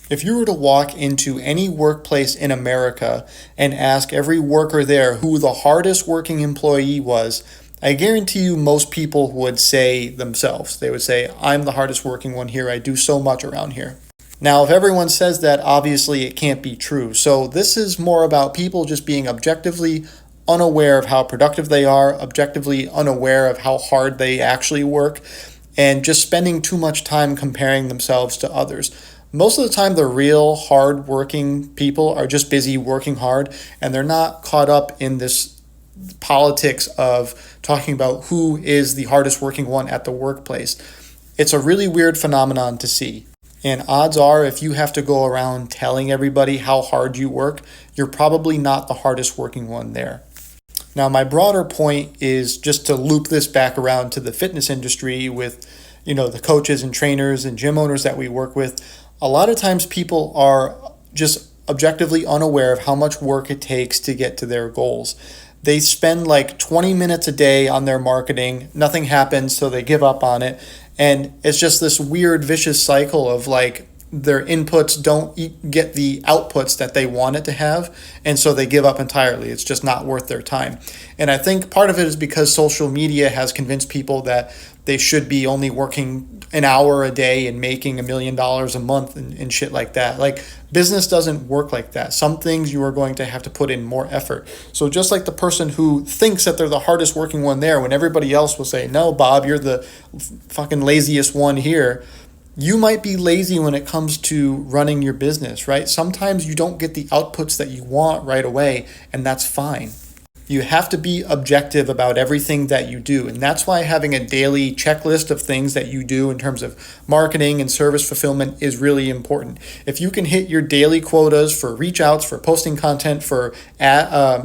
If you were to walk into any workplace in America and ask every worker there who the hardest working employee was, I guarantee you most people would say themselves. They would say, I'm the hardest working one here. I do so much around here. Now, if everyone says that, obviously it can't be true. So this is more about people just being objectively unaware of how productive they are, objectively unaware of how hard they actually work, and just spending too much time comparing themselves to others. Most of the time, the real hard-working people are just busy working hard, and they're not caught up in this politics of talking about who is the hardest working one at the workplace. It's a really weird phenomenon to see. And odds are, if you have to go around telling everybody how hard you work, you're probably not the hardest working one there. Now, my broader point is just to loop this back around to the fitness industry with, the coaches and trainers and gym owners that we work with. A lot of times people are just objectively unaware of how much work it takes to get to their goals. They spend like 20 minutes a day on their marketing, nothing happens, so they give up on it. And it's just this weird vicious cycle of like their inputs don't get the outputs that they want it to have, and so they give up entirely. It's just not worth their time. And I think part of it is because social media has convinced people that they should be only working an hour a day and making $1 million a month and shit like that. Like, business doesn't work like that. Some things you are going to have to put in more effort. So just like the person who thinks that they're the hardest working one there, when everybody else will say, no, Bob, you're the fucking laziest one here. You might be lazy when it comes to running your business, right? Sometimes you don't get the outputs that you want right away, and that's fine. You have to be objective about everything that you do. And that's why having a daily checklist of things that you do in terms of marketing and service fulfillment is really important. If you can hit your daily quotas for reach outs, for posting content, for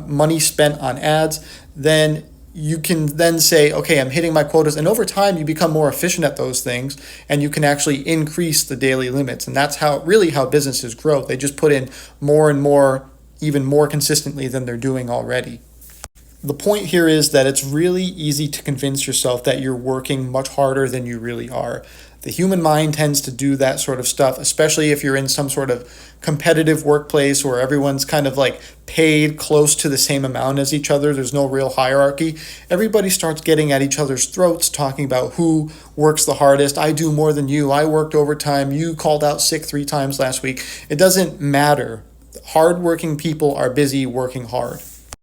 money spent on ads, then you can then say, okay, I'm hitting my quotas. And over time, you become more efficient at those things, and you can actually increase the daily limits. And that's how businesses grow. They just put in more and more, even more consistently than they're doing already. The point here is that it's really easy to convince yourself that you're working much harder than you really are. The human mind tends to do that sort of stuff, especially if you're in some sort of competitive workplace where everyone's kind of like paid close to the same amount as each other. There's no real hierarchy. Everybody starts getting at each other's throats, talking about who works the hardest. I do more than you. I worked overtime. You called out sick 3 times last week. It doesn't matter. Hardworking people are busy working hard.